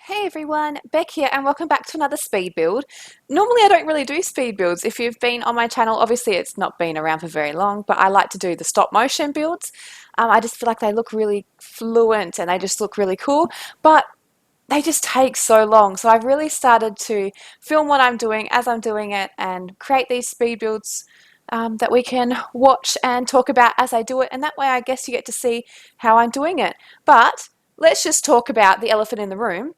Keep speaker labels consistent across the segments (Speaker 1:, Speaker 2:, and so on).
Speaker 1: Hey everyone, Beck here and welcome back to another speed build. Normally I don't really do speed builds. If you've been on my channel, obviously it's not been around for very long, but I like to do the stop motion builds. I just feel like they look really fluent and they just look really cool, but they just take so long. So I've really started to film what I'm doing as I'm doing it and create these speed builds that we can watch and talk about as I do it. And that way I guess you get to see how I'm doing it. But let's just talk about the elephant in the room.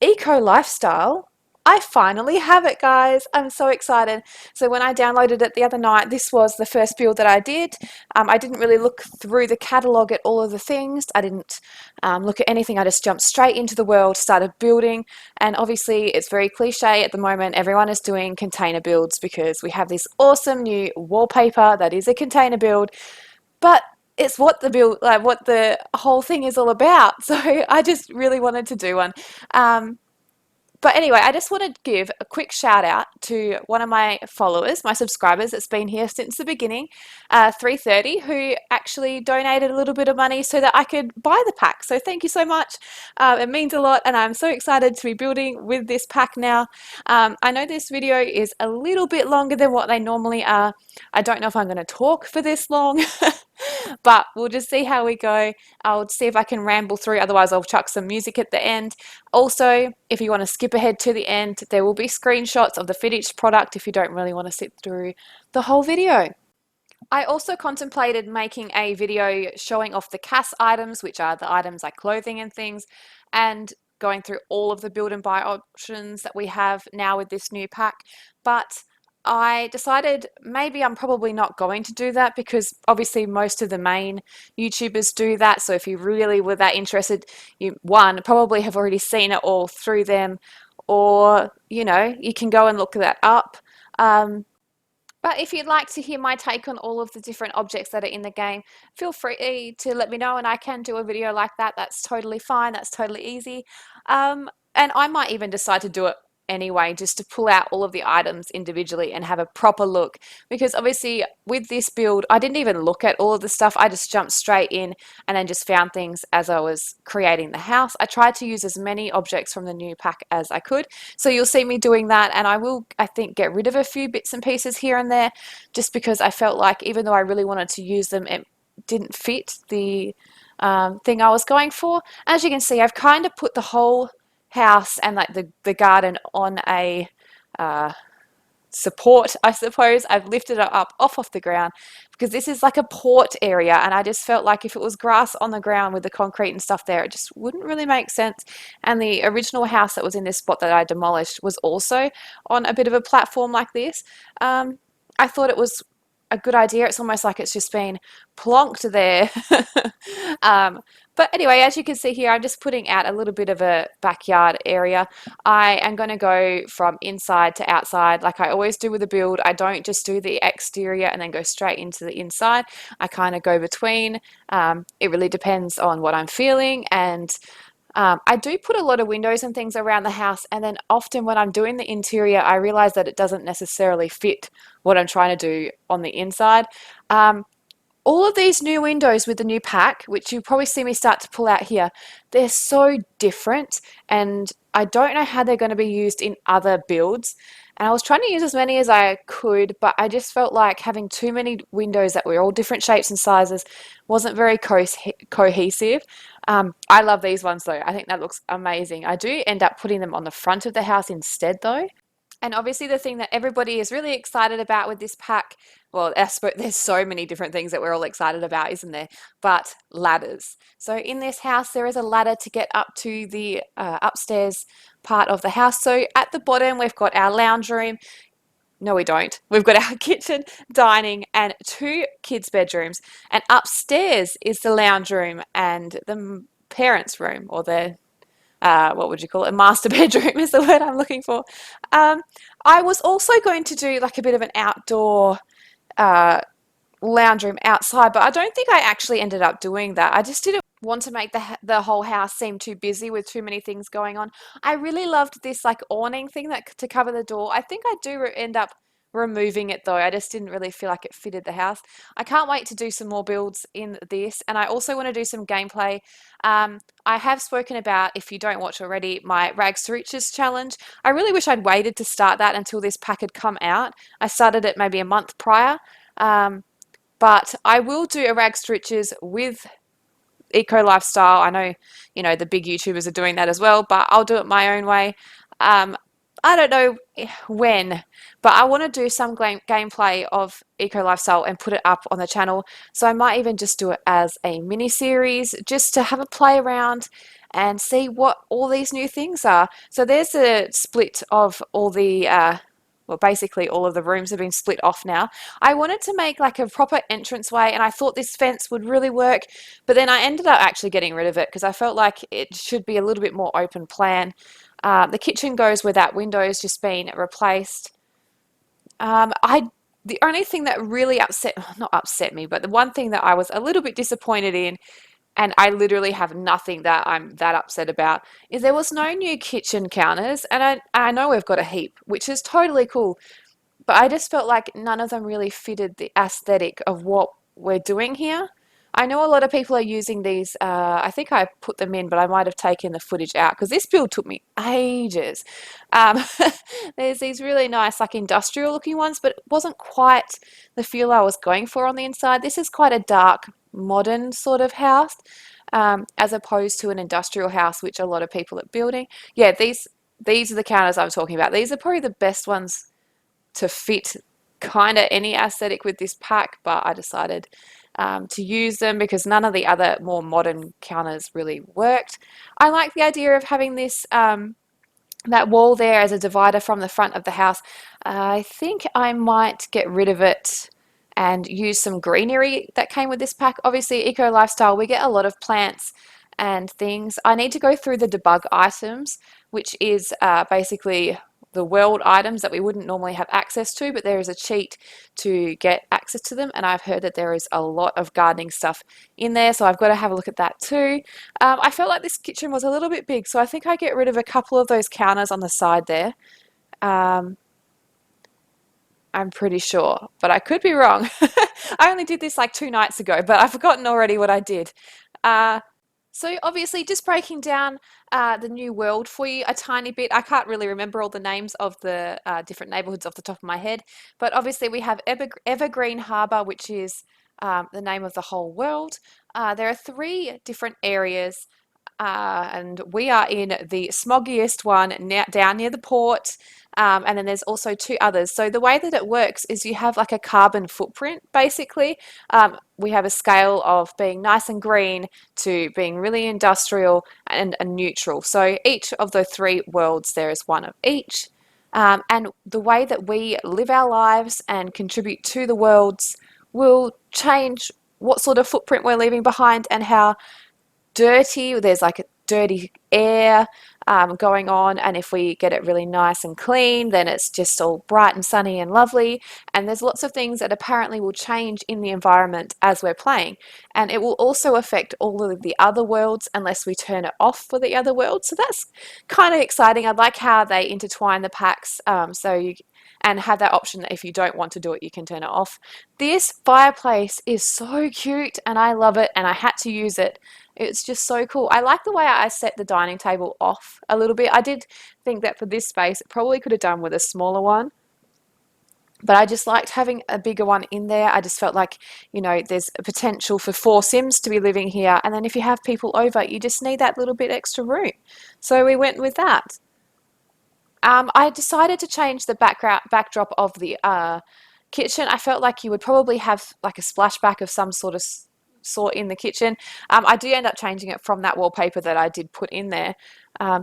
Speaker 1: Eco lifestyle. I finally have it, guys. I'm so excited. So when I downloaded it the other night, this was the first build that I did. I didn't really look through the catalog at all of the things. I didn't look at anything. I just jumped straight into the world, started building. And obviously it's very cliche at the moment. Everyone is doing container builds because we have this awesome new wallpaper that is a container build. But it's what the build, like what the whole thing is all about. So I just really wanted to do one. But anyway, I just want to give a quick shout out to one of my followers, my subscribers that's been here since the beginning, 330, who actually donated a little bit of money so that I could buy the pack. So thank you so much. It means a lot and I'm so excited to be building with this pack now. I know this video is a little bit longer than what they normally are. I don't know if I'm going to talk for this long. But we'll just see how we go. I'll see if I can ramble through, otherwise I'll chuck some music at the end. Also, if you want to skip ahead to the end, there will be screenshots of the finished product if you don't really want to sit through the whole video. I also contemplated making a video showing off the CAS items, which are the items like clothing and things, and going through all of the build and buy options that we have now with this new pack. But I decided maybe I'm probably not going to do that because obviously most of the main YouTubers do that. So if you really were that interested, you probably have already seen it all through them, or you can go and look that up. But if you'd like to hear my take on all of the different objects that are in the game, feel free to let me know and I can do a video like that. That's totally fine. That's totally easy. And I might even decide to do it anyway, just to pull out all of the items individually and have a proper look. Because obviously with this build, I didn't even look at all of the stuff. I just jumped straight in and then just found things as I was creating the house. I tried to use as many objects from the new pack as I could. So you'll see me doing that, and I will, I think, get rid of a few bits and pieces here and there just because I felt like even though I really wanted to use them, it didn't fit the thing I was going for. As you can see, I've kind of put the whole house and like the garden on a support, I suppose. I've lifted it up off the ground because this is like a port area, and I just felt like if it was grass on the ground with the concrete and stuff there, it just wouldn't really make sense. And the original house that was in this spot that I demolished was also on a bit of a platform like this. I thought it was a good idea. It's almost like it's just been plonked there. But anyway, as you can see here, I'm just putting out a little bit of a backyard area. I am going to go from inside to outside like I always do with a build. I don't just do the exterior and then go straight into the inside. I kind of go between. It really depends on what I'm feeling, and I do put a lot of windows and things around the house, and then often when I'm doing the interior, I realize that it doesn't necessarily fit what I'm trying to do on the inside. All of these new windows with the new pack, which you probably see me start to pull out here, they're so different, and I don't know how they're going to be used in other builds. And I was trying to use as many as I could, but I just felt like having too many windows that were all different shapes and sizes wasn't very cohesive. I love these ones though. I think that looks amazing. I do end up putting them on the front of the house instead though. And obviously the thing that everybody is really excited about with this pack, well, I suppose there's so many different things that we're all excited about, isn't there? But ladders. So in this house, there is a ladder to get up to the upstairs part of the house. So at the bottom, we've got our lounge room. No, we don't. We've got our kitchen, dining, and 2 kids' bedrooms. And upstairs is the lounge room and the parents' room, or the what would you call it? Master bedroom is the word I'm looking for. I was also going to do like a bit of an outdoor lounge room outside, but I don't think I actually ended up doing that. I just didn't want to make the whole house seem too busy with too many things going on. I really loved this like awning thing that to cover the door. I think I do end up removing it though. I just didn't really feel like it fitted the house. I can't wait to do some more builds in this, and I also want to do some gameplay. I have spoken about, if you don't watch already, my Rags to Riches challenge. I really wish I'd waited to start that until this pack had come out. I started it maybe a month prior. But I will do a Rags to Riches with eco lifestyle. I know, the big YouTubers are doing that as well, but I'll do it my own way. Um, I don't know when, but I want to do some gameplay of eco lifestyle and put it up on the channel. So I might even just do it as a mini series just to have a play around and see what all these new things are. So there's a split of all the well, basically all of the rooms have been split off now. I wanted to make like a proper entranceway, and I thought this fence would really work, but then I ended up actually getting rid of it because I felt like it should be a little bit more open plan. The kitchen goes where that window's just been replaced. The only thing that really not upset me, but the one thing that I was a little bit disappointed in, and I literally have nothing that I'm that upset about, is there was no new kitchen counters, and I know we've got a heap, which is totally cool, but I just felt like none of them really fitted the aesthetic of what we're doing here. I know a lot of people are using these. I think I put them in, but I might have taken the footage out because this build took me ages. Um, there's these really nice, like industrial looking ones, but it wasn't quite the feel I was going for on the inside. This is quite a dark, modern sort of house, as opposed to an industrial house, which a lot of people are building. Yeah, these are the counters I'm talking about. These are probably the best ones to fit kind of any aesthetic with this pack, but I decided to use them because none of the other more modern counters really worked. I like the idea of having this that wall there as a divider from the front of the house. I think I might get rid of it and use some greenery that came with this pack. Obviously, eco lifestyle, we get a lot of plants and things. I need to go through the debug items, which is basically the world items that we wouldn't normally have access to, but there is a cheat to get access to them, and I've heard that there is a lot of gardening stuff in there, so I've got to have a look at that too. I felt like this kitchen was a little bit big, so I think I get rid of a couple of those counters on the side there. I'm pretty sure, but I could be wrong. I only did this like 2 nights ago, but I've forgotten already what I did. Uh, so obviously just breaking down the new world for you a tiny bit. I can't really remember all the names of the different neighborhoods off the top of my head, but obviously we have Evergreen Harbor, which is the name of the whole world. There are 3 different areas, and we are in the smoggiest one down near the port. And then there's also 2 others. So the way that it works is you have like a carbon footprint, basically. We have a scale of being nice and green to being really industrial and neutral. So each of the 3 worlds, there is one of each. And the way that we live our lives and contribute to the worlds will change what sort of footprint we're leaving behind and how dirty, there's like dirty air going on, and if we get it really nice and clean, then it's just all bright and sunny and lovely. And there's lots of things that apparently will change in the environment as we're playing, and it will also affect all of the other worlds unless we turn it off for the other worlds. So that's kind of exciting. I like how they intertwine the packs, and have that option that if you don't want to do it, you can turn it off. This fireplace is so cute and I love it, and I had to use it. It's just so cool. I like the way I set the dining table off a little bit. I did think that for this space, it probably could have done with a smaller one, but I just liked having a bigger one in there. I just felt like, there's a potential for 4 Sims to be living here. And then if you have people over, you just need that little bit extra room. So we went with that. I decided to change the backdrop of the kitchen. I felt like you would probably have like a splashback of some sort in the kitchen. I do end up changing it from that wallpaper that I did put in there,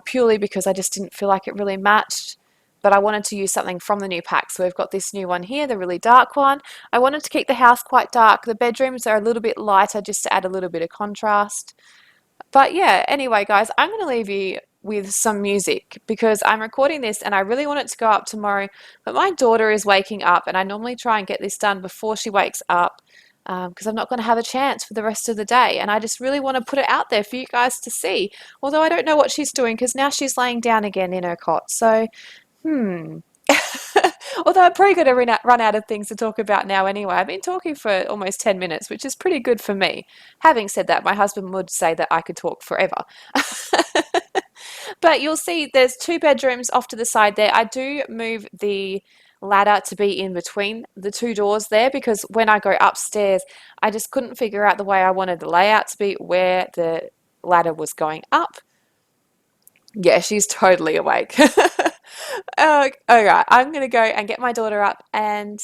Speaker 1: purely because I just didn't feel like it really matched. But I wanted to use something from the new pack. So we've got this new one here, the really dark one. I wanted to keep the house quite dark. The bedrooms are a little bit lighter just to add a little bit of contrast. But yeah, anyway, guys, I'm going to leave you with some music because I'm recording this and I really want it to go up tomorrow. But my daughter is waking up, and I normally try and get this done before she wakes up because I'm not going to have a chance for the rest of the day. And I just really want to put it out there for you guys to see. Although I don't know what she's doing because now she's laying down again in her cot. So, Although I'm probably going to run out of things to talk about now anyway. I've been talking for almost 10 minutes, which is pretty good for me. Having said that, my husband would say that I could talk forever. But you'll see there's two bedrooms off to the side there. I do move the ladder to be in between the two doors there because when I go upstairs, I just couldn't figure out the way I wanted the layout to be where the ladder was going up. Yeah, she's totally awake. All right, I'm going to go and get my daughter up and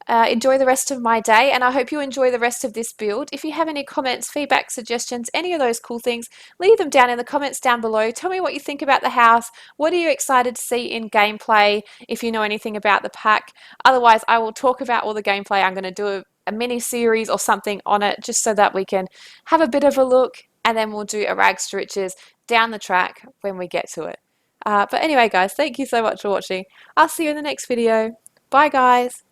Speaker 1: enjoy the rest of my day. And I hope you enjoy the rest of this build. If you have any comments, feedback, suggestions, any of those cool things, leave them down in the comments down below. Tell me what you think about the house. What are you excited to see in gameplay if you know anything about the pack? Otherwise, I will talk about all the gameplay. I'm going to do a mini series or something on it just so that we can have a bit of a look and then we'll do a rags to riches down the track when we get to it. But anyway, guys, thank you so much for watching. I'll see you in the next video. Bye, guys.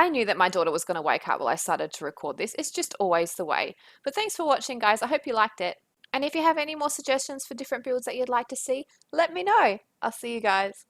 Speaker 1: I knew that my daughter was going to wake up while I started to record this. It's just always the way. But thanks for watching, guys. I hope you liked it. And if you have any more suggestions for different builds that you'd like to see, let me know. I'll see you guys.